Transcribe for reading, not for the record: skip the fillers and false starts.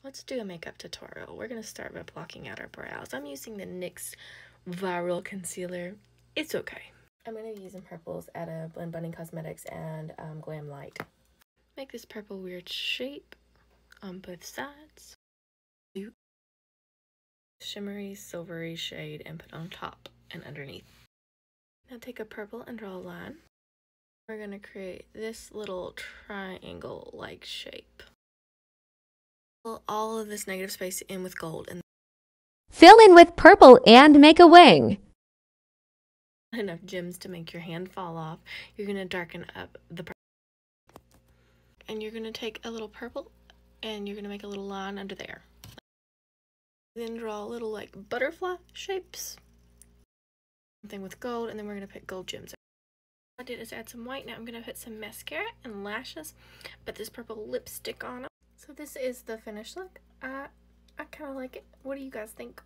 Let's do a makeup tutorial. We're going to start by blocking out our brows. I'm using the NYX Viral Concealer. It's okay. I'm going to be using purples at a Blend Bunny Cosmetics and Glam Light. Make this purple weird shape on both sides. Shimmery, silvery shade and put on top and underneath. Now take a purple and draw a line. We're going to create this little triangle-like shape. Fill all of this negative space in with gold and fill in with purple and make a wing. Enough gems to make your hand fall off. You're going to darken up the purple. And you're going to take a little purple and you're going to make a little line under there. Then draw little like butterfly shapes. Something with gold, and then we're going to put gold gems. What I did is add some white. Now I'm going to put some mascara and lashes, put this purple lipstick on them. So this is the finished look. I kind of like it. What do you guys think?